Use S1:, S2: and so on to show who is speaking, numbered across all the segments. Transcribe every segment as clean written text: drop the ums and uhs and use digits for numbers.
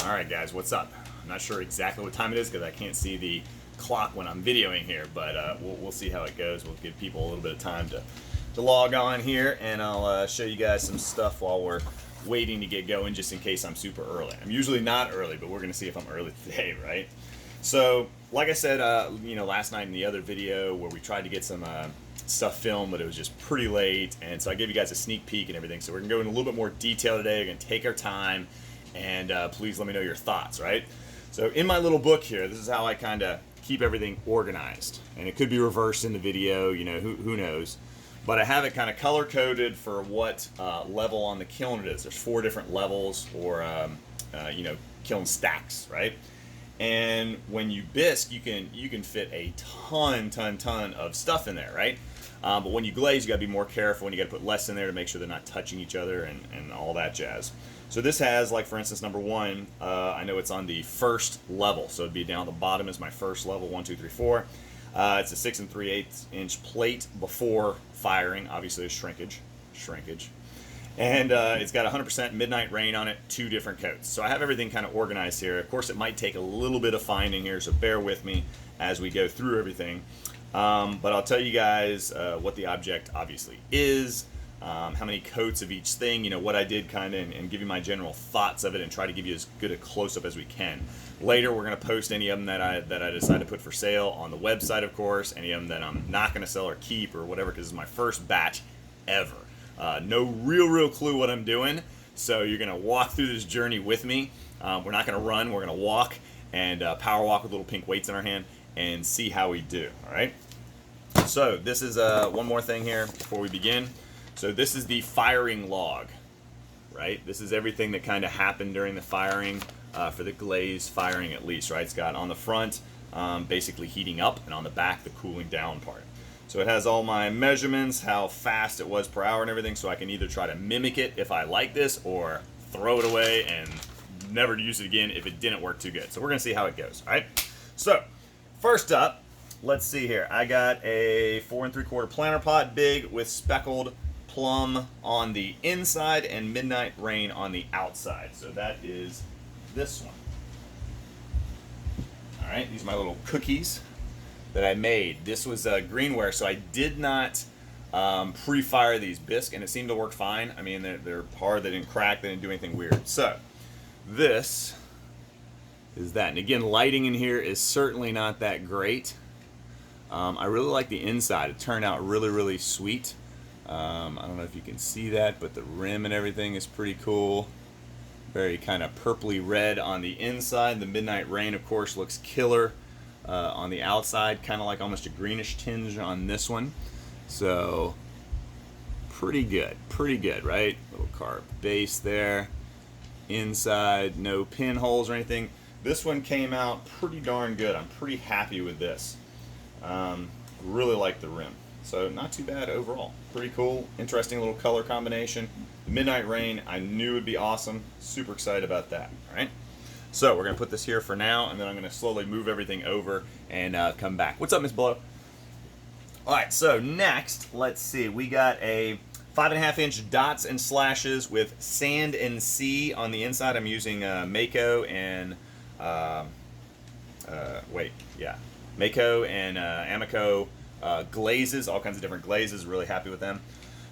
S1: Alright guys, what's up? I'm not sure exactly what time it is because I can't see the clock when I'm videoing here, but we'll see how it goes. We'll give people a little bit of time to log on here, and I'll show you guys some stuff while we're waiting to get going, just in case I'm super early. I'm usually not early, but we're going to see if I'm early today, right? So, like I said, last night in the other video where we tried to get some stuff filmed, but it was just pretty late, and so I gave you guys a sneak peek and everything. So we're going to go into a little bit more detail today. We're going to take our time, and please let me know your thoughts, right? So in my little book here, this is how I kind of keep everything organized, and it could be reversed in the video, who knows, but I have it kind of color coded for what level on the kiln it is. There's 4 different levels, or kiln stacks, right? And when you bisque, you can fit a ton of stuff in there, right? But when you glaze, you got to be more careful, and you got to put less in there to make sure they're not touching each other and all that jazz. So this has, like, for instance, number 1, I know it's on the first level, so it'd be down at the bottom is my first level, 1, 2, 3, 4. It's a 6 3/8 inch plate before firing. Obviously, there's shrinkage, and it's got 100% Midnight Rain on it, 2 different coats. So I have everything kind of organized here. Of course, it might take a little bit of finding here, so bear with me as we go through everything. But I'll tell you guys what the object obviously is, how many coats of each thing, what I did kind of, and give you my general thoughts of it, and try to give you as good a close-up as we can. Later, we're going to post any of them that I decide to put for sale on the website, of course, any of them that I'm not going to sell or keep or whatever, because it's my first batch ever. No real clue what I'm doing, so you're going to walk through this journey with me. We're not going to run, we're going to walk, and power walk with little pink weights in our hand, and see how we do, all right? So this is one more thing here before we begin. So this is the firing log, right? This is everything that kind of happened during the firing, for the glaze firing at least, right? It's got on the front basically heating up, and on the back the cooling down part. So it has all my measurements, how fast it was per hour and everything, so I can either try to mimic it if I like this, or throw it away and never use it again if it didn't work too good. So we're going to see how it goes, all right? So first up, let's see here. I got a 4 3/4 planter pot, big, with speckled plum on the inside and Midnight Rain on the outside. So that is this one. All right, these are my little cookies that I made. This was greenware, so I did not pre-fire these bisque, and it seemed to work fine. I mean, they're hard, they didn't crack, they didn't do anything weird. So this is that. And again, lighting in here is certainly not that great. I really like the inside. It turned out really sweet. I don't know if you can see that, but the rim and everything is pretty cool. Very kind of purpley red on the inside. The Midnight Rain, of course, looks killer on the outside, kind of like almost a greenish tinge on this one. So pretty good, right? Little carved base there. Inside, no pinholes or anything. This one came out pretty darn good. I'm pretty happy with this. Really like the rim. So not too bad overall. Pretty cool, interesting little color combination. The Midnight Rain, I knew would be awesome. Super excited about that, all right? So we're gonna put this here for now, and then I'm gonna slowly move everything over and come back. What's up, Miss Blow? All right, so next, let's see. We got a 5.5 inch dots and slashes with sand and sea on the inside. I'm using Mako and Mako and Amico glazes, all kinds of different glazes. Really happy with them.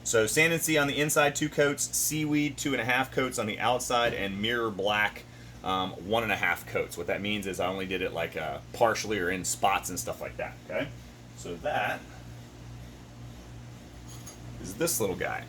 S1: So sand and sea on the inside, 2 coats, seaweed 2.5 coats on the outside, and mirror black 1.5 coats. What that means is I only did it like partially or in spots and stuff like that. Okay, so that is this little guy.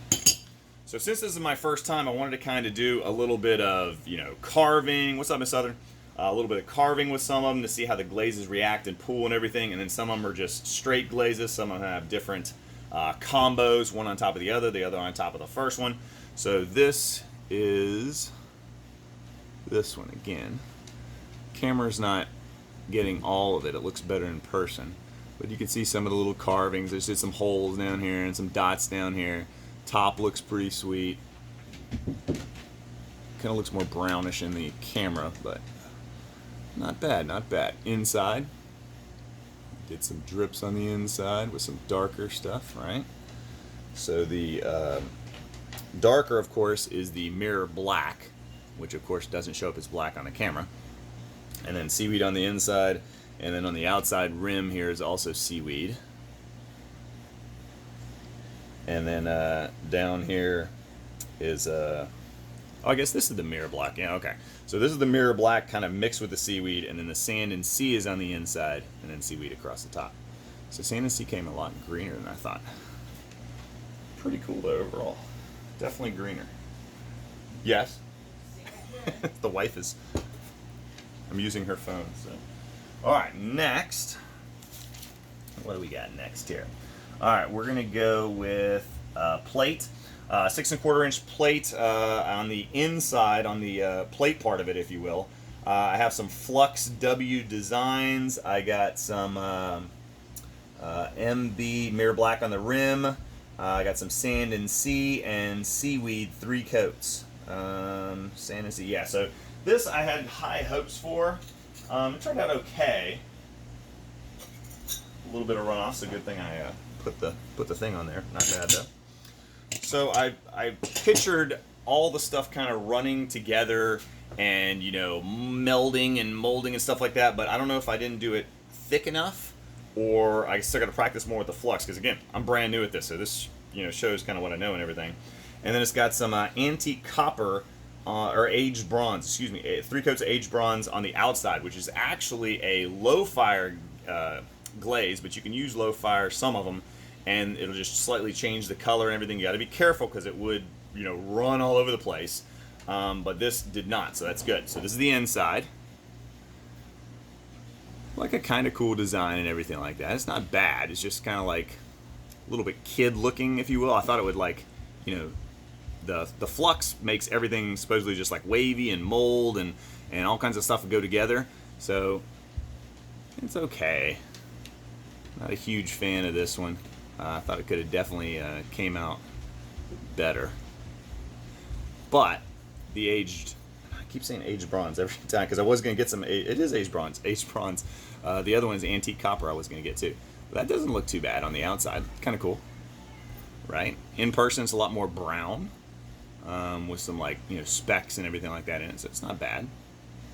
S1: So since this is my first time, I wanted to kind of do a little bit of carving. What's up, Miss Southern? A little bit of carving with some of them to see how the glazes react and pool and everything, and then some of them are just straight glazes. Some of them have different combos, one on top of the other on top of the first one. So this is this one again. Camera's not getting all of it. It looks better in person, but you can see some of the little carvings. There's just some holes down here and some dots down here. Top looks pretty sweet. Kind of looks more brownish in the camera, but not bad. Inside, did some drips on the inside with some darker stuff, right? So the darker, of course, is the mirror black, which of course doesn't show up as black on the camera. And then seaweed on the inside, and then on the outside rim here is also seaweed. And then down here is, oh, I guess this is the mirror black. Yeah, okay. So this is the mirror black kind of mixed with the seaweed, and then the sand and sea is on the inside, and then seaweed across the top. So sand and sea came a lot greener than I thought. Pretty cool though overall. Definitely greener. Yes. The wife is, I'm using her phone, so. All right, next. What do we got next here? All right, we're gonna go with plate. 6 1/4 inch plate on the inside, on the plate part of it, if you will. I have some Flux W designs. I got some MB mirror black on the rim. I got some sand and sea and seaweed 3 coats. Sand and sea, yeah. So this I had high hopes for. It turned out okay. A little bit of runoff, so good thing I put the thing on there. Not bad though. So I pictured all the stuff kind of running together and, you know, melding and molding and stuff like that, but I don't know if I didn't do it thick enough, or I still got to practice more with the flux, because again, I'm brand new at this, so this, you know, shows kind of what I know and everything. And then it's got some antique copper or aged bronze, excuse me, 3 coats of aged bronze on the outside, which is actually a low fire glaze, but you can use low fire, some of them, and it'll just slightly change the color and everything. You got to be careful because it would, you know, run all over the place. But this did not, so that's good. So this is the inside. Like a kind of cool design and everything like that. It's not bad. It's just kind of like a little bit kid looking, if you will. I thought it would, like, you know, the flux makes everything supposedly just like wavy and mold and all kinds of stuff would go together. So it's okay. Not a huge fan of this one. I thought it could have definitely came out better. But the aged, I keep saying aged bronze every time because I was going to get some, it is aged bronze. The other one is antique copper I was going to get too. But that doesn't look too bad on the outside. Kind of cool, right? In person it's a lot more brown with some, like, you know, specks and everything like that in it, so it's not bad.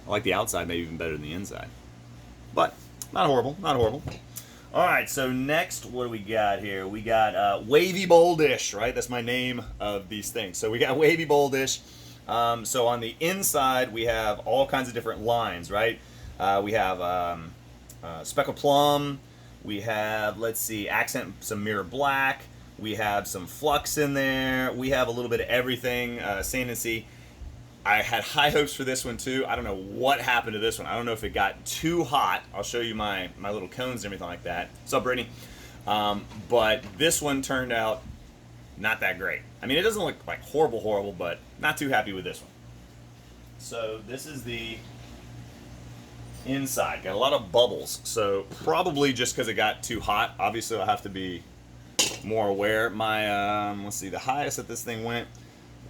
S1: I like the outside maybe even better than the inside. But not horrible, not horrible. All right, so next, what do we got here? We got Wavy Boldish, right? That's my name of these things. So we got Wavy Boldish. So on the inside, we have all kinds of different lines, right? We have Speckle Plum. We have, let's see, Accent, some Mirror Black. We have some Flux in there. We have a little bit of everything, Sand and Sea. I had high hopes for this one too. I don't know what happened to this one. I don't know if it got too hot. I'll show you my little cones and everything like that. What's up, Brittany? But this one turned out not that great. I mean, it doesn't look like horrible, but not too happy with this one. So this is the inside. Got a lot of bubbles. So probably just because it got too hot. Obviously, I'll have to be more aware. My, let's see, the highest that this thing went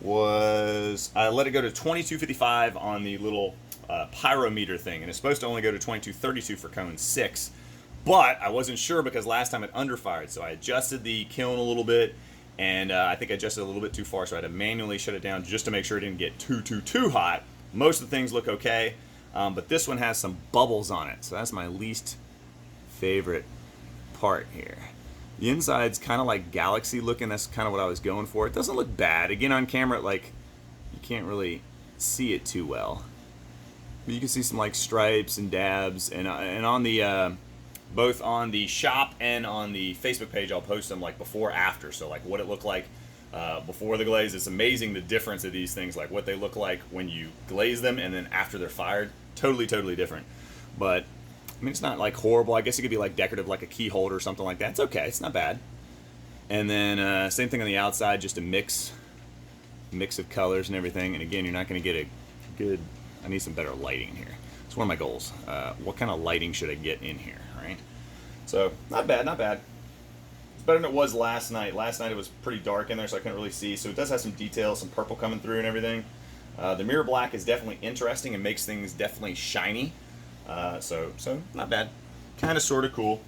S1: was, I let it go to 2255 on the little pyrometer thing, and it's supposed to only go to 2232 for cone 6, but I wasn't sure because last time it underfired, so I adjusted the kiln a little bit, and I think I adjusted a little bit too far, so I had to manually shut it down just to make sure it didn't get too hot. Most of the things look okay, but this one has some bubbles on it, so that's my least favorite part here. The inside's kind of like galaxy looking. That's kind of what I was going for. It doesn't look bad. Again, on camera, like, you can't really see it too well. But you can see some, like, stripes and dabs. And on the, both on the shop and on the Facebook page, I'll post them, like, before, after. So, like, what it looked like before the glaze. It's amazing the difference of these things. Like, what they look like when you glaze them and then after they're fired. Totally different. But I mean, it's not like horrible. I guess it could be like decorative, like a key holder or something like that. It's okay. It's not bad. And then same thing on the outside, just a mix of colors and everything. And again, you're not going to get a good. I need some better lighting here. It's one of my goals. What kind of lighting should I get in here, right? So not bad, not bad. It's better than it was last night. Last night it was pretty dark in there, so I couldn't really see. So it does have some details, some purple coming through and everything. The mirror black is definitely interesting and makes things definitely shiny. So not bad. Kind of sort of cool.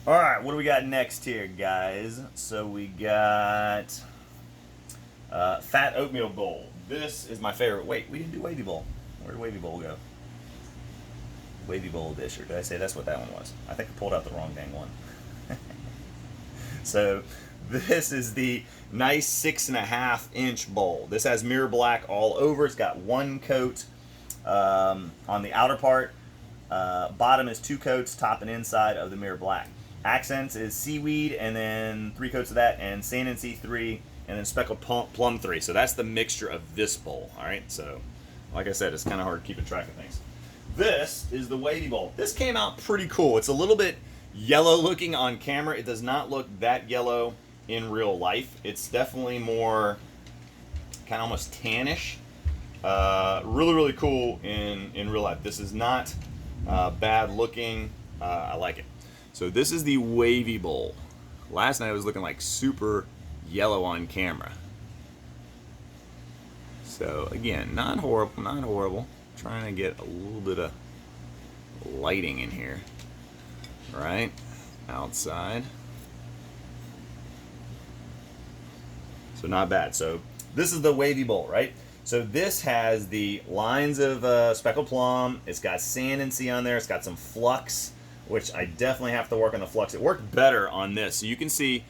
S1: All right, what do we got next here, guys? So we got Fat oatmeal bowl. This is my favorite. Wait, we didn't do wavy bowl. Where did wavy bowl go? Wavy bowl dish, or did I say that's what that one was? I think I pulled out the wrong dang one. So this is the nice 6.5 inch bowl. This has mirror black all over. It's got one coat on the outer part. Bottom is 2 coats, top and inside of the mirror black. Accents is seaweed, and then 3 coats of that, and sand and sea 3, and then speckled plum 3. So that's the mixture of this bowl. All right. So, like I said, it's kind of hard keeping track of things. This is the wavy bowl. This came out pretty cool. It's a little bit yellow looking on camera. It does not look that yellow in real life. It's definitely more kind of almost tannish. Really, really cool in real life. This is not bad looking. I like it. So this is the wavy bowl. Last night it was looking like super yellow on camera. So again, not horrible, not horrible. Trying to get a little bit of lighting in here. Right? Outside. So not bad. So this is the wavy bowl, right? So this has the lines of speckled plum. It's got sand and sea on there. It's got some flux, which I definitely have to work on the flux. It worked better on this. So you can see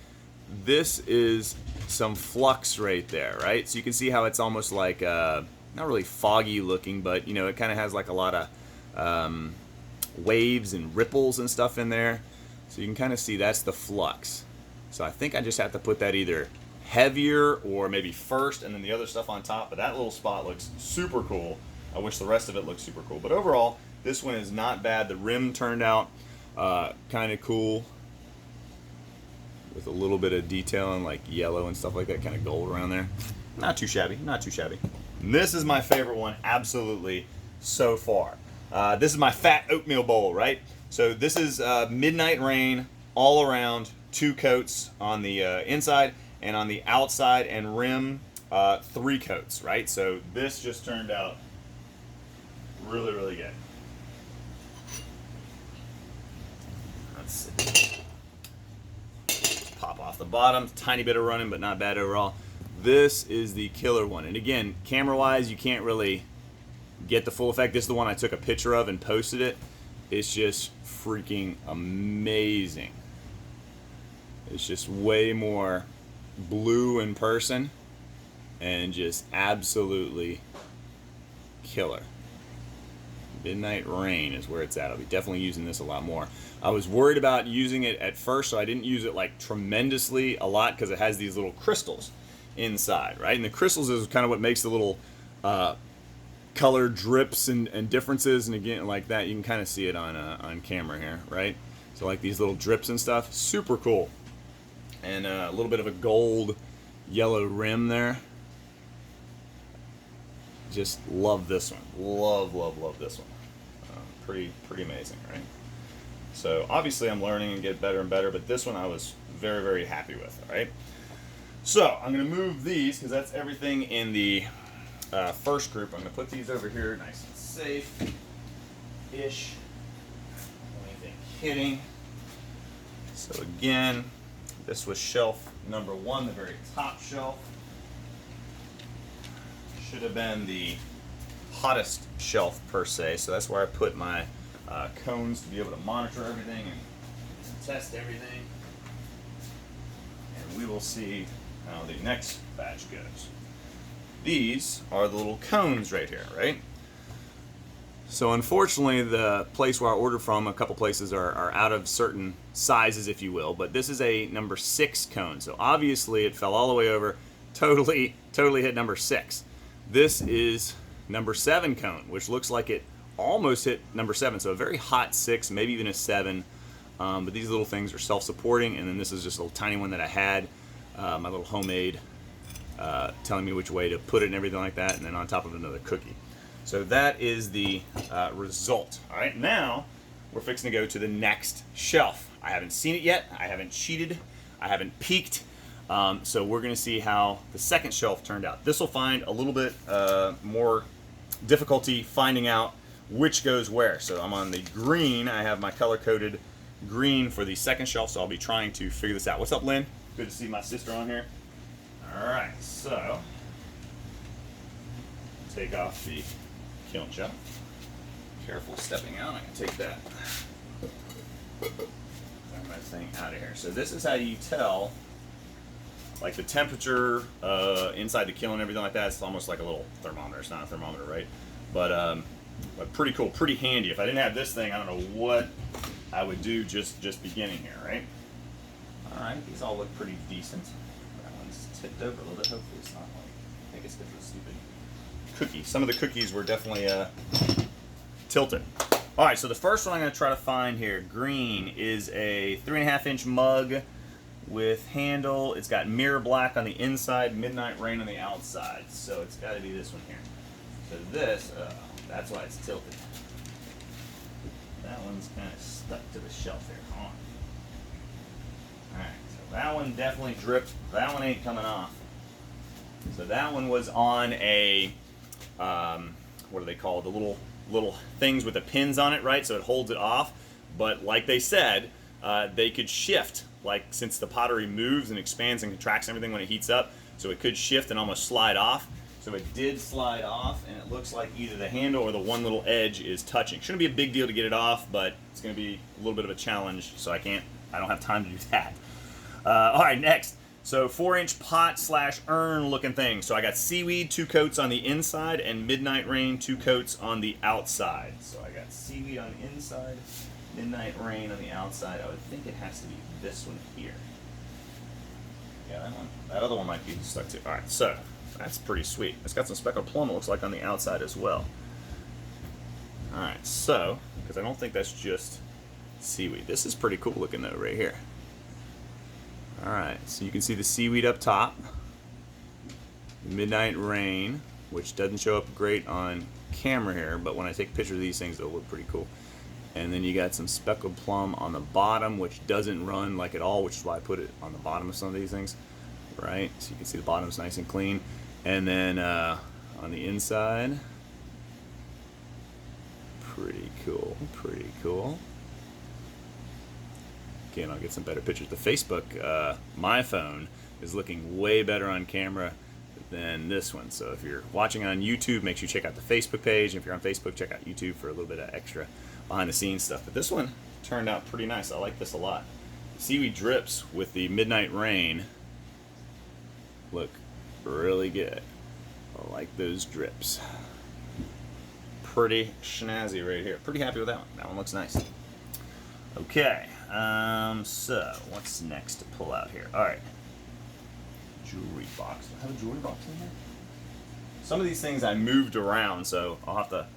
S1: this is some flux right there, right? So you can see how it's almost like not really foggy looking, but you know, it kind of has like a lot of waves and ripples and stuff in there. So you can kind of see that's the flux. So I think I just have to put that either heavier or maybe first and then the other stuff on top, but that little spot looks super cool. I wish the rest of it looked super cool, but overall this one is not bad. The rim turned out kind of cool with a little bit of detail and like yellow and stuff like that, kind of gold around there. Not too shabby, not too shabby. And this is my favorite one, absolutely, so far. This is my fat oatmeal bowl, right? So this is midnight rain all around, 2 coats on the inside, and on the outside and rim 3 coats, right? So this just turned out really, really good. Let's see. Pop off the bottom, tiny bit of running, but not bad overall. This is the killer one. And again, camera-wise, you can't really get the full effect. This is the one I took a picture of and posted it. It's just freaking amazing. It's just way more blue in person and just absolutely killer. Midnight Rain is where it's at. I'll be definitely using this a lot more. I was worried about using it at first, so I didn't use it like tremendously a lot because it has these little crystals inside, right? And the crystals is kind of what makes the little color drips and differences. And again, like that, you can kind of see it on camera here, right? So like these little drips and stuff, super cool. And a little bit of a gold yellow rim there. Just love this one. Love, love, love this one. Pretty amazing, right? So obviously I'm learning and get better and better, but this one I was very, very happy with, all right? So I'm going to move these because that's everything in the first group. I'm going to put these over here nice and safe-ish. Anything hitting. So again, this was shelf number 1, the very top shelf. Should have been the hottest shelf per se, so that's where I put my cones to be able to monitor everything and test everything. And we will see how the next batch goes. These are the little cones right here, right? So unfortunately, the place where I ordered from, a couple places are out of certain sizes, if you will, but this is a number 6 cone. So obviously it fell all the way over, totally hit number 6. This is number 7 cone, which looks like it almost hit number 7. So a very hot 6, maybe even a 7. But these little things are self-supporting, and then this is just a little tiny one that I had, my little homemade, telling me which way to put it and everything like that, and then on top of another cookie. So that is the result. All right, now we're fixing to go to the next shelf. I haven't seen it yet. I haven't cheated. I haven't peeked. So we're going to see how the second shelf turned out. This will find a little bit more difficulty finding out which goes where. So I'm on the green. I have my color-coded green for the second shelf, so I'll be trying to figure this out. What's up, Lynn? Good to see my sister on here. All Alright, so take off the kiln shell. Careful stepping out. I can take that thing out of here. So this is how you tell, like, the temperature inside the kiln and everything like that. It's almost like a little thermometer. It's not a thermometer, right? But pretty cool, pretty handy. If I didn't have this thing, I don't know what I would do just beginning here, right? All right, these all look pretty decent. That one's tipped over a little bit. Hopefully it's not like, I think it's because of the stupid cookie. Some of the cookies were definitely tilted. All right, so the first one I'm going to try to find here, green, is a 3.5-inch mug with handle. It's got mirror black on the inside, midnight rain on the outside. So it's got to be this one here. So this, that's why it's tilted. That one's kind of stuck to the shelf here. Hold on. All right, so that one definitely dripped. That one ain't coming off. So that one was on a, what do they call it? The little things with the pins on it, right? So it holds it off. But like they said, they could shift, like, since the pottery moves and expands and contracts and everything when it heats up, so it could shift and almost slide off. So it did slide off, and it looks like either the handle or the one little edge is touching. Shouldn't be a big deal to get it off, but it's going to be a little bit of a challenge, so I don't have time to do that. All right, next. So 4-inch pot / urn looking thing. So I got seaweed, 2 coats on the inside, and midnight rain, 2 coats on the outside. So I got seaweed on the inside, midnight rain on the outside. I would think it has to be this one here. Yeah, that one. That other one might be stuck too. All right, so that's pretty sweet. It's got some speckled plum, it looks like, on the outside as well. All right, so, because I don't think that's just seaweed. This is pretty cool looking though, right here. All right, so you can see the seaweed up top, midnight rain, which doesn't show up great on camera here, but when I take a picture of these things, they'll look pretty cool. And then you got some speckled plum on the bottom, which doesn't run like at all, which is why I put it on the bottom of some of these things, right? So you can see the bottom's nice and clean. And then on the inside, pretty cool, pretty cool. Again, I'll get some better pictures. The Facebook, my phone, is looking way better on camera than this one. So if you're watching on YouTube, make sure you check out the Facebook page. If you're on Facebook, check out YouTube for a little bit of extra behind the scenes stuff. But this one turned out pretty nice. I like this a lot. The seaweed drips with the midnight rain look really good. I like those drips. Pretty snazzy right here. Pretty happy with that one. That one looks nice. Okay, so what's next to pull out here? All right, jewelry box. Do I have a jewelry box in here? Some of these things I moved around, so I'll have to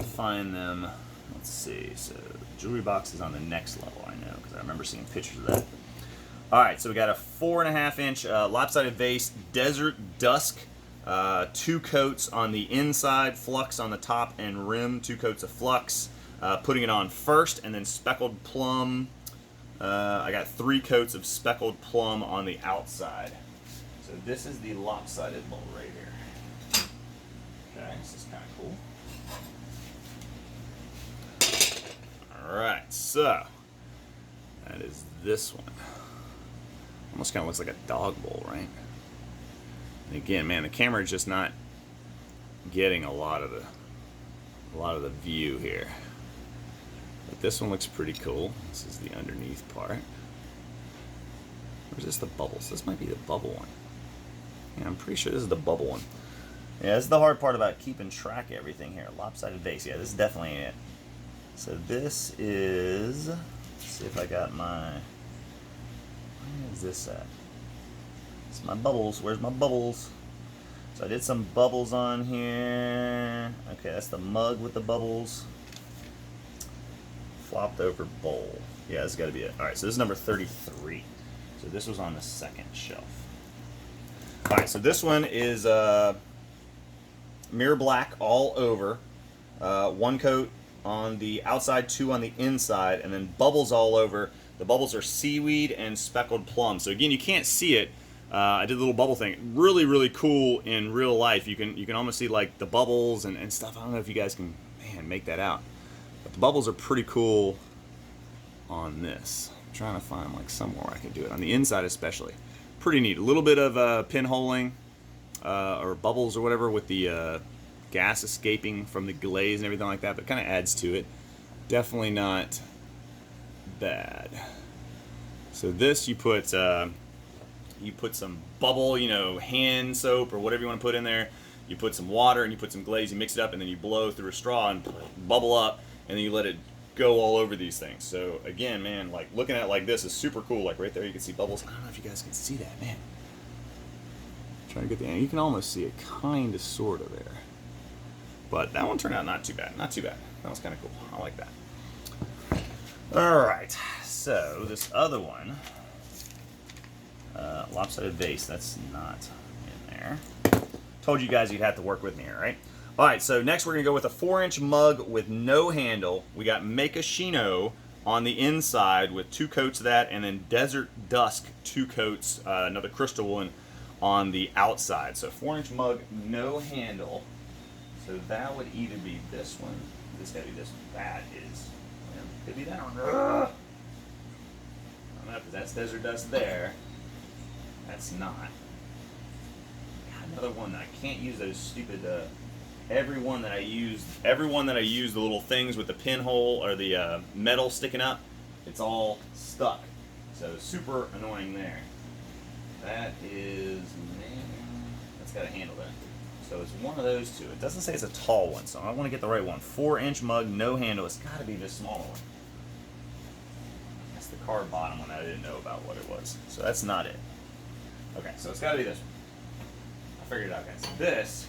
S1: find them. Let's see. So jewelry box is on the next level, I know, because I remember seeing pictures of that. All right, so we got a 4.5-inch lopsided vase, Desert Dusk, 2 coats on the inside, flux on the top and rim, 2 coats of flux. Putting it on first, and then speckled plum. I got 3 coats of speckled plum on the outside. So this is the lopsided bowl right here. Okay, this is kind of cool. Alright, so that is this one. Almost kind of looks like a dog bowl, right? And again, man, the camera is just not getting a lot of the view here. But this one looks pretty cool. This is the underneath part. Or is this the bubbles? This might be the bubble one. Yeah, I'm pretty sure this is the bubble one. Yeah, this is the hard part about keeping track of everything here. Lopsided vase. Yeah, this is definitely it. So this is... Let's see if I got my... Where is this at? It's my bubbles. Where's my bubbles? So I did some bubbles on here. Okay, that's the mug with the bubbles. Flopped over bowl. Yeah, this has got to be it. All right, so this is number 33. So this was on the second shelf. All right, so this one is mirror black all over. 1 coat on the outside, 2 on the inside, and then bubbles all over. The bubbles are seaweed and speckled plum. So again, you can't see it. I did a little bubble thing. Really, really cool in real life. You can almost see like the bubbles and stuff. I don't know if you guys can, man, make that out. But the bubbles are pretty cool on this. I'm trying to find like somewhere I can do it. On the inside especially. pretty neat. A little bit of pinholing or bubbles or whatever with the gas escaping from the glaze and everything like that, but it kind of adds to it. Definitely not bad. So this you put some bubble, you know, hand soap or whatever you want to put in there. You put some water and you put some glaze, you mix it up, and then you blow through a straw and bubble up, and then you let it go all over these things. So again, man, like looking at it like this is super cool. Like right there you can see bubbles. I don't know if you guys can see that, man. Trying to get the angle. You can almost see it kind of sort of there. But that one turned out not too bad. Not too bad. That was kind of cool. I like that. Alright, so this other one, lopsided vase, that's not in there. Told you guys you'd have to work with me here, right? Alright, so next we're going to go with a 4-inch mug with no handle. We got Makashino on the inside with 2 coats of that, and then Desert Dusk 2 coats, another crystal one on the outside. So 4-inch mug, no handle. So that would either be this one, this gotta be this one. That is, well, could be that one. I don't know, because that's Desert Dust there. That's not. Got another one that I can't use those stupid, every one that I use the little things with the pinhole or the metal sticking up, it's all stuck. So super annoying there. That is, man, that's got a handle there. So it's one of those two. It doesn't say it's a tall one, so I want to get the right one. 4-inch mug, no handle. It's got to be this smaller one. That's the card bottom one. I didn't know about what it was. So that's not it. Okay, so it's got to be this one. I figured it out, guys. This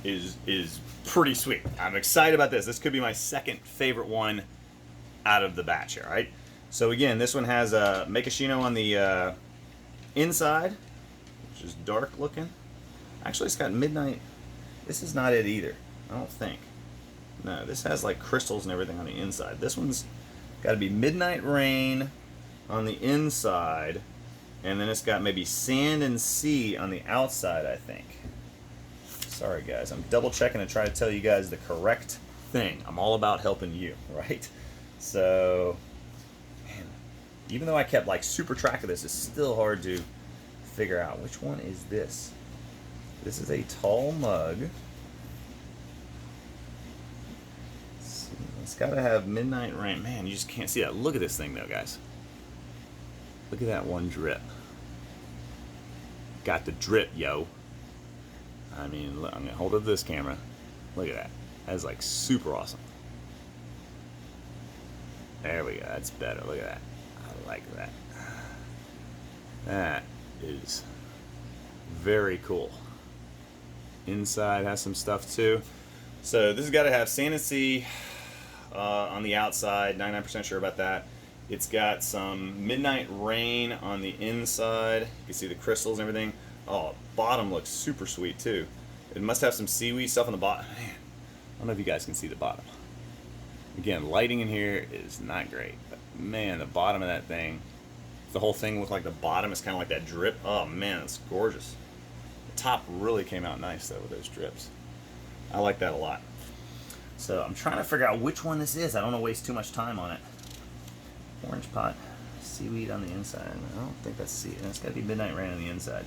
S1: is pretty sweet. I'm excited about this. This could be my second favorite one out of the batch here, right? So again, this one has a Makashino on the inside, which is dark looking. Actually, it's got midnight. This is not it either, I don't think. No, this has like crystals and everything on the inside. This one's got to be Midnight Rain on the inside, and then it's got maybe Sand and Sea on the outside, I think. Sorry, guys. I'm double checking to try to tell you guys the correct thing. I'm all about helping you, right? So, man, even though I kept like super track of this, it's still hard to figure out which one is this. This is a tall mug. It's got to have Midnight Rain. Man, you just can't see that. Look at this thing, though, guys. Look at that one drip. Got the drip, yo. I mean, look, I'm going to hold up this camera. Look at that. That's like super awesome. There we go. That's better. Look at that. I like that. That is very cool. Inside has some stuff too. So this has got to have Sand and Sea on the outside. 99% sure about that. It's got some Midnight Rain on the inside. You can see the crystals and everything. Oh, bottom looks super sweet too. It must have some seaweed stuff on the bottom. Man, I don't know if you guys can see the bottom. Again, lighting in here is not great. But man, the bottom of that thing, the whole thing looked like the bottom is kind of like that drip. Oh man, it's gorgeous. The top really came out nice though with those drips. I like that a lot. So I'm trying to figure out which one this is. I don't want to waste too much time on it. Orange pot, seaweed on the inside. I don't think that's seaweed. It's got to be Midnight Rain on the inside.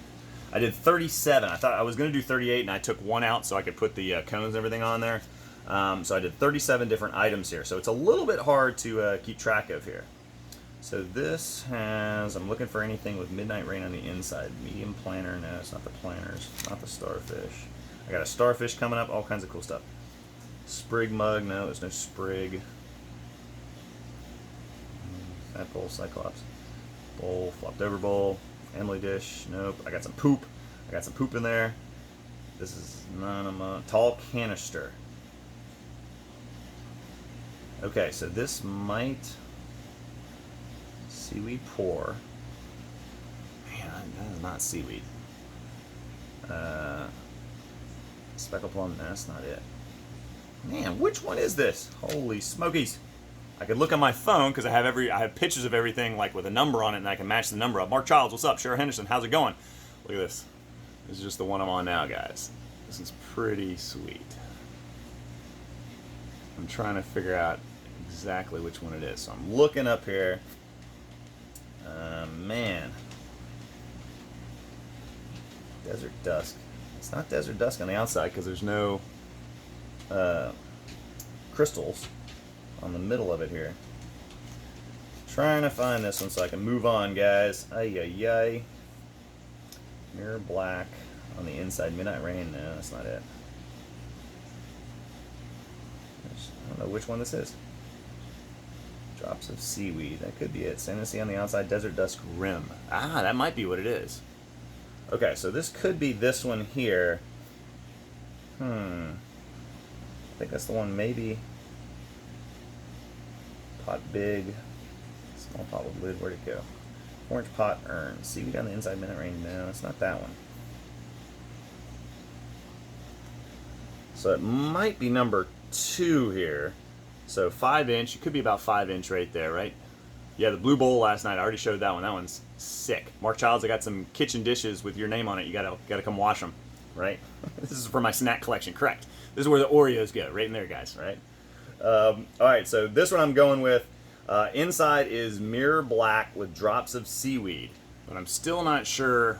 S1: I did 37. I thought I was going to do 38, and I took one out so I could put the cones and everything on there. So I did 37 different items here. So it's a little bit hard to keep track of here. So this has, I'm looking for anything with Midnight Rain on the inside. Medium planner, no, it's not the planners, not the starfish. I got a starfish coming up, all kinds of cool stuff. Sprig mug, no, there's no sprig. Fat bowl, cyclops. Bowl, flopped over bowl. Emily dish, nope. I got some poop. I got some poop in there. This is tall canister. Okay, so this might seaweed pour. Man, that is not seaweed. Speckle plum, no, that's not it. Man, which one is this? Holy smokies. I could look on my phone because I have pictures of everything like with a number on it, and I can match the number up. Mark Childs, what's up? Shara Henderson, how's it going? Look at this. This is just the one I'm on now, guys. This is pretty sweet. I'm trying to figure out exactly which one it is. So I'm looking up here. Man. Desert Dusk. It's not Desert Dusk on the outside because there's no crystals on the middle of it here. Trying to find this one so I can move on, guys. Ay, ay, ay. Mirror Black on the inside. Midnight Rain. No, that's not it. I don't know which one this is. Drops of Seaweed. That could be it. Sand and Sea on the outside. Desert Dusk Rim. Ah, that might be what it is. Okay, so this could be this one here. I think that's the one, maybe. Pot Big. Small pot with lid. Where'd it go? Orange Pot Urn. Seaweed on the inside. Midnight Rain. No, it's not that one. So it might be number 2 here. So 5-inch. It could be about 5-inch right there, right? Yeah, the Blue Bowl last night. I already showed that one. That one's sick. Mark Childs, I got some kitchen dishes with your name on it. You gotta come wash them, right? This is for my snack collection. Correct. This is where the Oreos go, right in there, guys. Right. All right. So this one I'm going with. Inside is Mirror Black with drops of Seaweed, but I'm still not sure.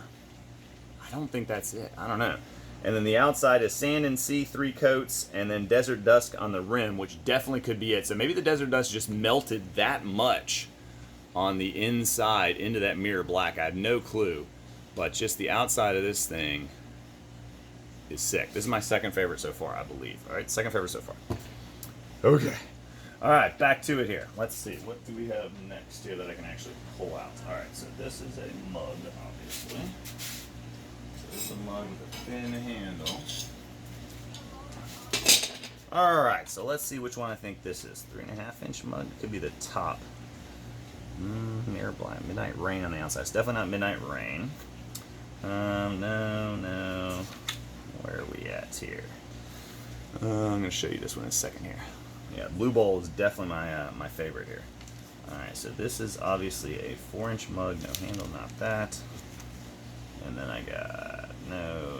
S1: I don't think that's it. I don't know. And then the outside is Sand and Sea, 3 coats, and then Desert Dusk on the rim, which definitely could be it. So maybe the Desert Dusk just melted that much on the inside into that Mirror Black. I have no clue, but just the outside of this thing is sick. This is my second favorite so far, I believe. All right, second favorite so far. Okay. All right, back to it here. Let's see. What do we have next here that I can actually pull out? All right, so this is a mug, obviously. So this is a mug with a thin handle. All right, so let's see which one I think this is. 3.5-inch mug. Could be the top. Mirror Black. Midnight Rain on the outside. It's definitely not Midnight Rain. No. Where are we at here? I'm going to show you this one in a second here. Yeah, Blue Bowl is definitely my favorite here. All right, so this is obviously a 4-inch mug. No handle, not that. And then I got no.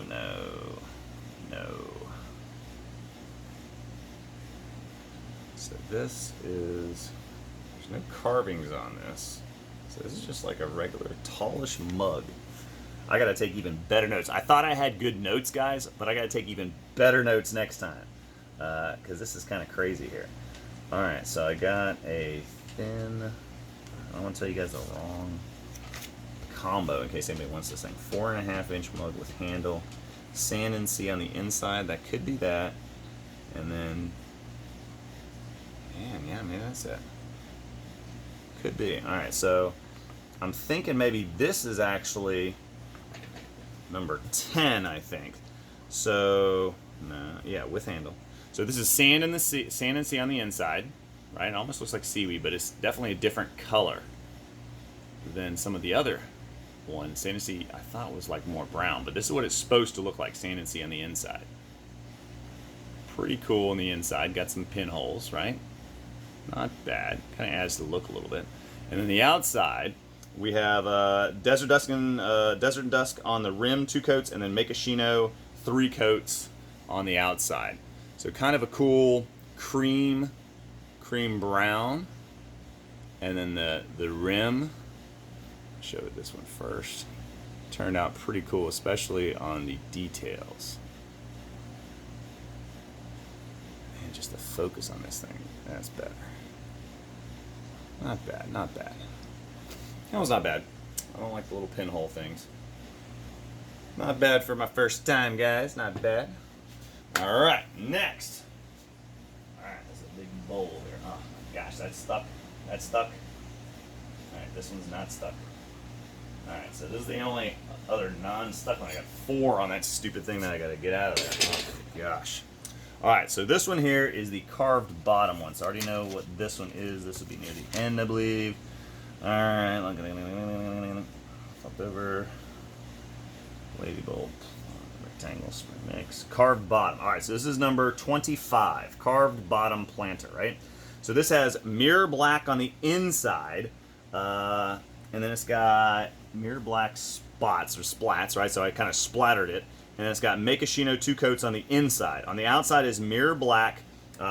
S1: So this is, there's no carvings on this. So this is just like a regular tallish mug. I gotta take even better notes. I thought I had good notes, guys, but I gotta take even better notes next time. Because this is kind of crazy here. Alright, so I got a thin, I don't want to tell you guys the wrong combo in case anybody wants this thing. 4.5-inch mug with handle. Sand and Sea on the inside. That could be that. And then, man, yeah, maybe that's it. Could be. Alright, so I'm thinking maybe this is actually number 10, I think. So, no, yeah, with handle. So this is Sand and Sea on the inside, right? It almost looks like seaweed, but it's definitely a different color than some of the other ones. Sand and Sea, I thought was like more brown, but this is what it's supposed to look like, Sand and Sea on the inside. Pretty cool on the inside. Got some pinholes, right? Not bad. Kind of adds to the look a little bit. And then the outside, we have Desert Dusk on the rim, 2 coats, and then Makashino, 3 coats on the outside. So kind of a cool cream brown. And then the rim, I'll show it this one first. Turned out pretty cool, especially on the details. And just the focus on this thing, that's better. Not bad, not bad. That was not bad. I don't like the little pinhole things. Not bad for my first time, guys. Not bad. All right, next. All right, there's a big bowl here. Oh my gosh, that's stuck. That's stuck. All right, this one's not stuck. All right, so this is the only other non-stuck one. I got 4 on that stupid thing that I got to get out of there. Oh my gosh. All right, so this one here is the carved bottom one. So I already know what this one is. This will be near the end, I believe. All right, look at it. Flip over. Wavy bolt. Rectangle spring mix. Carved bottom. All right, so this is number 25. Carved bottom planter, right? So this has Mirror Black on the inside. And then it's got Mirror Black spots or splats, right? So I kind of splattered it. And it's got Makashino 2 coats on the inside. On the outside is Mirror Black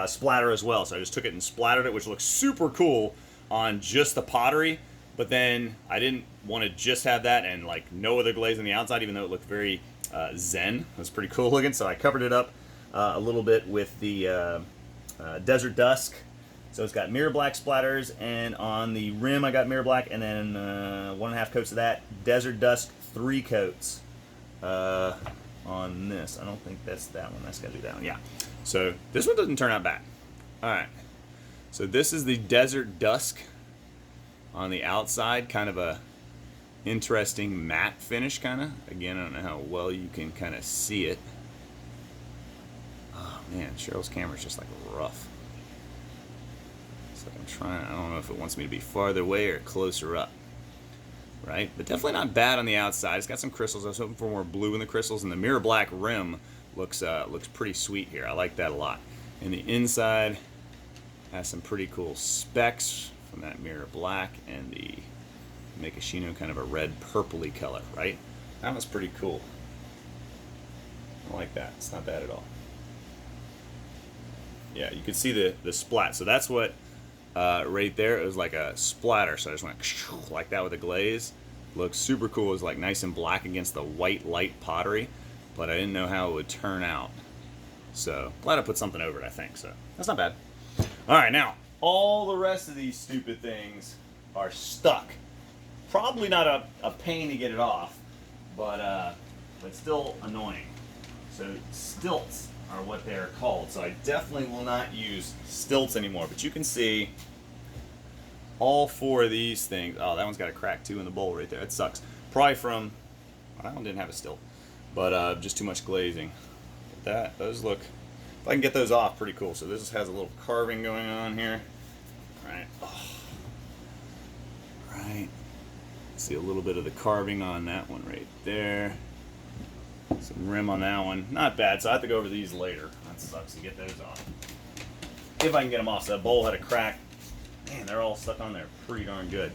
S1: splatter as well. So I just took it and splattered it, which looks super cool on just the pottery. But then I didn't want to just have that and like no other glaze on the outside, even though it looked very Zen. It was pretty cool looking, so I covered it up a little bit with the Desert Dusk. So it's got mirror black splatters, and on the rim I got mirror black, and then 1.5 coats of that. Desert Dusk 3 coats on this. I don't think that's that one. That's got to be that one. Yeah. So this one doesn't turn out bad. All right. So this is the Desert Dusk on the outside, kind of a interesting matte finish, kind of. Again, I don't know how well you can kind of see it. Oh man, Cheryl's camera's just like rough. So I'm trying, I don't know if it wants me to be farther away or closer up. Right? But definitely not bad on the outside. It's got some crystals. I was hoping for more blue in the crystals, and the mirror black rim looks pretty sweet here. I like that a lot. And the inside has some pretty cool specks from that mirror black and the Makashino, kind of a red purpley color, right? That was pretty cool. I like that. It's not bad at all. Yeah, you can see the splat. So that's what right there, it was like a splatter. So I just went like that with the glaze. Looks super cool. It was like nice and black against the white light pottery, but I didn't know how it would turn out. So glad I put something over it, I think. So that's not bad. All right, now all the rest of these stupid things are stuck. Probably not a pain to get it off, but still annoying. So stilts are what they're called. So I definitely will not use stilts anymore. But you can see all 4 of these things. Oh, that one's got a crack too in the bowl right there. It sucks. Probably from, well, that one didn't have a stilt, but just too much glazing. Those look, if I can get those off, pretty cool. So this has a little carving going on here. Right. Oh. Right. See a little bit of the carving on that one right there. Some rim on that one. Not bad, so I have to go over these later. That sucks to get those off. If I can get them off. So that bowl had a crack. Man, they're all stuck on there pretty darn good.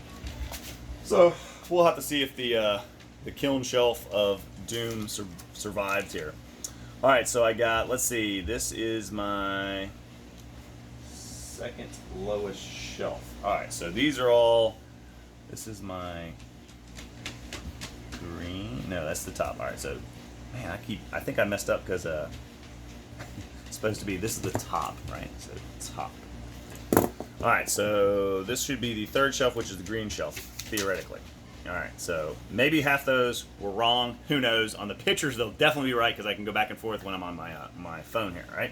S1: So we'll have to see if the kiln shelf of doom survives here. All right, so I got, let's see, this is my second lowest shelf. All right, so these are all, this is my green, no, that's the top. All right, so, man, I think I messed up because it's supposed to be, this is the top, right? So top. All right, so this should be the third shelf, which is the green shelf, theoretically. All right, so maybe half those were wrong. Who knows? On the pictures, they'll definitely be right because I can go back and forth when I'm on my phone here, right?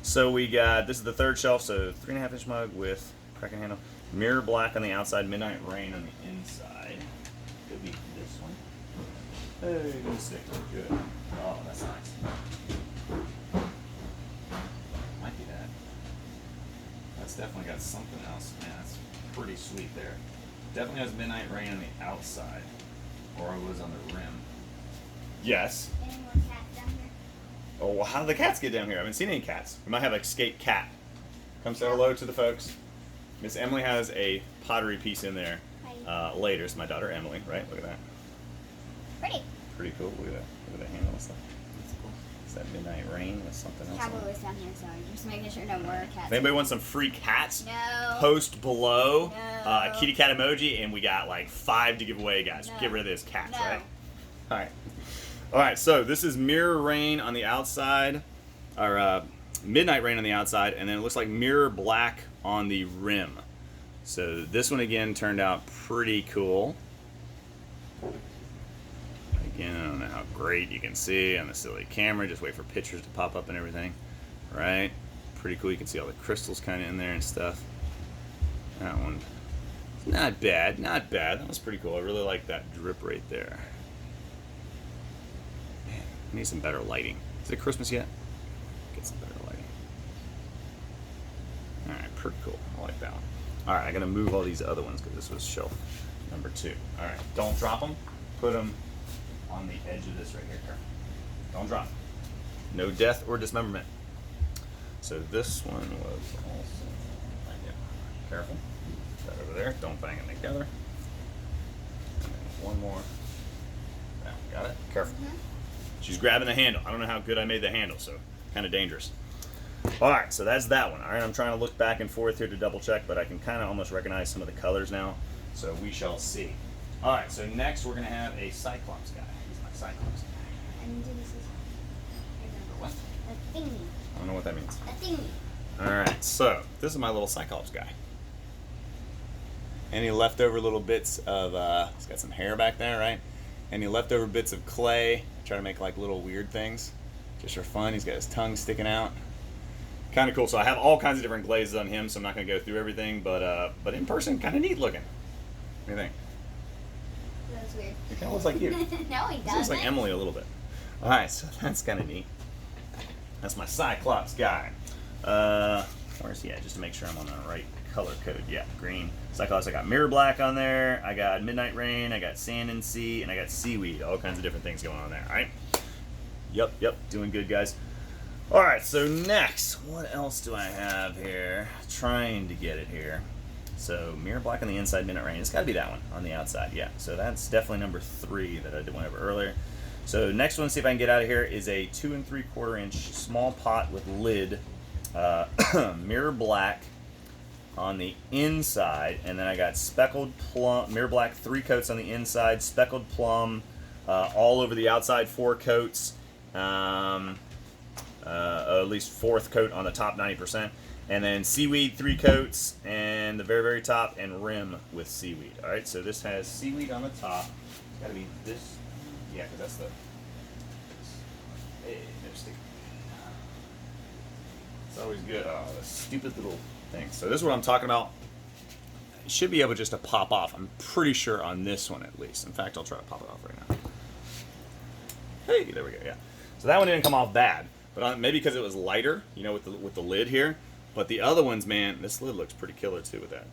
S1: So we got, this is the third shelf, so 3.5-inch mug with cracking handle, mirror black on the outside, midnight rain on the inside. Could be this one. Hey, good stick, good. Oh, that's nice. Might be that. That's definitely got something else. Man, that's pretty sweet there. Definitely has midnight rain on the outside, or it was on the rim. Yes.
S2: Any more cats down here?
S1: Oh, well, how do the cats get down here? I haven't seen any cats. We might have like skate cat. Come say hello to the folks. Miss Emily has a pottery piece in there later. It's my daughter Emily, right? Look at that.
S2: Pretty.
S1: Pretty cool. Look at that. Look at the handle and stuff. That's cool. Is that midnight rain with something else?
S2: Cowboy was down here, sorry. Just making sure no more cats.
S1: If anybody wants some free cats,
S2: No.
S1: post below
S2: No.
S1: a kitty cat emoji, and we got like 5 to give away, guys.
S2: No.
S1: Get rid of those cats,
S2: No.
S1: right? All right. All right, so this is mirror rain on the outside, or midnight rain on the outside, and then it looks like mirror black on the rim. So this one again turned out pretty cool. Again, I don't know how great you can see on the silly camera. Just wait for pictures to pop up and everything, right? Pretty cool. You can see all the crystals kind of in there and stuff. That one, not bad, not bad. That was pretty cool. I really like that drip right there. Man, I need some better lighting. Is it Christmas yet? Get some better lighting. All right, pretty cool. I like that one. All right, I gotta move all these other ones because this was shelf number 2. All right, don't drop them. Put them on the edge of this right here. Don't drop. No death or dismemberment. So this one was also right there. Careful. Put that over there. Don't bang them together. And then one more. Now, got it? Careful. She's grabbing the handle. I don't know how good I made the handle, so kind of dangerous. All right, so that's that one. All right, I'm trying to look back and forth here to double check, but I can kind of almost recognize some of the colors now, so we shall see. All right, so next we're going to have a Cyclops guy. He's my Cyclops guy.
S2: And this is
S1: What?
S2: a thingy.
S1: I don't know what that means.
S2: A thingy.
S1: Alright, so this is my little Cyclops guy. Any leftover little bits of, he's got some hair back there, right? Any leftover bits of clay. Try to make like little weird things just for fun. He's got his tongue sticking out. Kind of cool. So I have all kinds of different glazes on him, so I'm not going to go through everything, but in person, kind of neat looking. What do you think?
S2: That's weird.
S1: He kind of looks like you.
S2: No, he
S1: He
S2: doesn't.
S1: looks like Emily a little bit. Alright, so that's kind of neat. That's my Cyclops guy. Where's he at? Just to make sure I'm on the right color code. Yeah, green. Cyclops, I got Mirror Black on there. I got Midnight Rain. I got Sand and Sea. And I got Seaweed. All kinds of different things going on there. Alright? Yep. Doing good, guys. Alright, so next, what else do I have here? Trying to get it here. So, Mirror Black on the inside, Midnight Rain. It's got to be that one on the outside. Yeah, so that's definitely number 3 that I did one over earlier. So next one, see if I can get out of here, is a 2 3/4 inch small pot with lid, Mirror Black on the inside, and then I got speckled plum, Mirror Black 3 coats on the inside, speckled plum all over the outside, 4 coats, at least 4th coat on the top 90%, and then Seaweed 3 coats, and the very, very top, and rim with Seaweed. All right, so this has Seaweed on the top. It's got to be this. Yeah, because that's the. Hey, no stick. It's always good. Oh, the stupid little thing. So this is what I'm talking about. It should be able just to pop off. I'm pretty sure on this one at least. In fact, I'll try to pop it off right now. Hey, there we go. Yeah. So that one didn't come off bad, but maybe because it was lighter, you know, with the lid here. But the other ones, man, this lid looks pretty killer too with that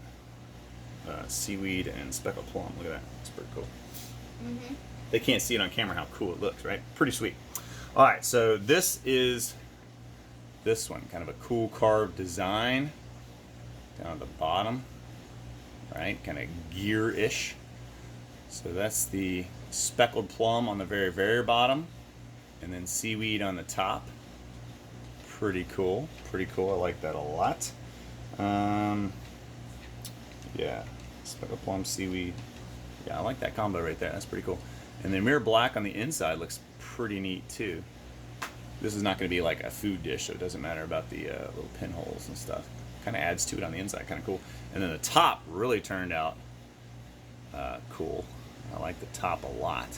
S1: Seaweed and speckled plum. Look at that. It's pretty cool.
S2: Mm-hmm.
S1: They can't see it on camera how cool it looks, right? Pretty sweet. All right, so this is this one, kind of a cool carved design down at the bottom, right? Kind of gear-ish. So that's the speckled plum on the very, very bottom, and then Seaweed on the top. Pretty cool. Pretty cool. I like that a lot. Yeah, speckled plum, Seaweed. Yeah, I like that combo right there. That's pretty cool. And then Mirror Black on the inside looks pretty neat too. This is not going to be like a food dish, so it doesn't matter about the little pinholes and stuff. Kind of adds to it on the inside, kind of cool. And then the top really turned out cool. I like the top a lot.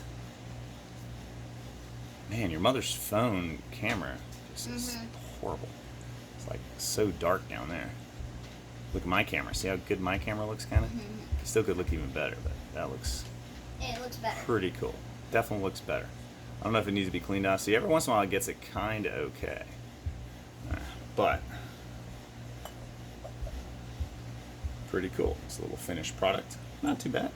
S1: Man, your mother's phone camera is horrible. It's like so dark down there. Look at my camera. See how good my camera looks, kind of? Still could look even better, but that looks
S2: It looks better.
S1: pretty cool. Definitely looks better. I don't know if it needs to be cleaned off. See, every once in a while it gets it kind of okay. But pretty cool. It's a little finished product. Not too bad.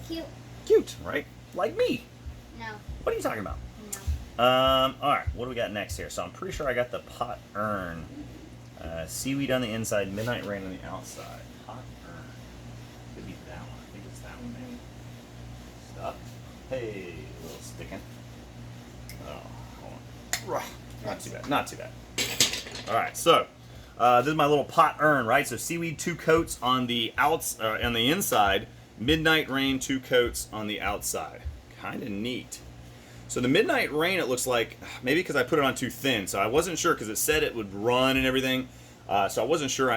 S2: Cute.
S1: Cute, right? Like me.
S2: No.
S1: What are you talking about?
S2: No.
S1: Alright, what do we got next here? So I'm pretty sure I got the pot urn. Seaweed on the inside, Midnight Rain on the outside. Pot urn. Could be that one. I think it's that one, maybe. Stuck. Hey, a little sticking. Oh, hold on. Not too bad. Not too bad. Alright, so this is my little pot urn, right? So Seaweed 2 coats on the on the inside, Midnight Rain 2 coats on the outside. Kind of neat. So the Midnight Rain, it looks like, maybe because I put it on too thin, so I wasn't sure because it said it would run and everything, so I wasn't sure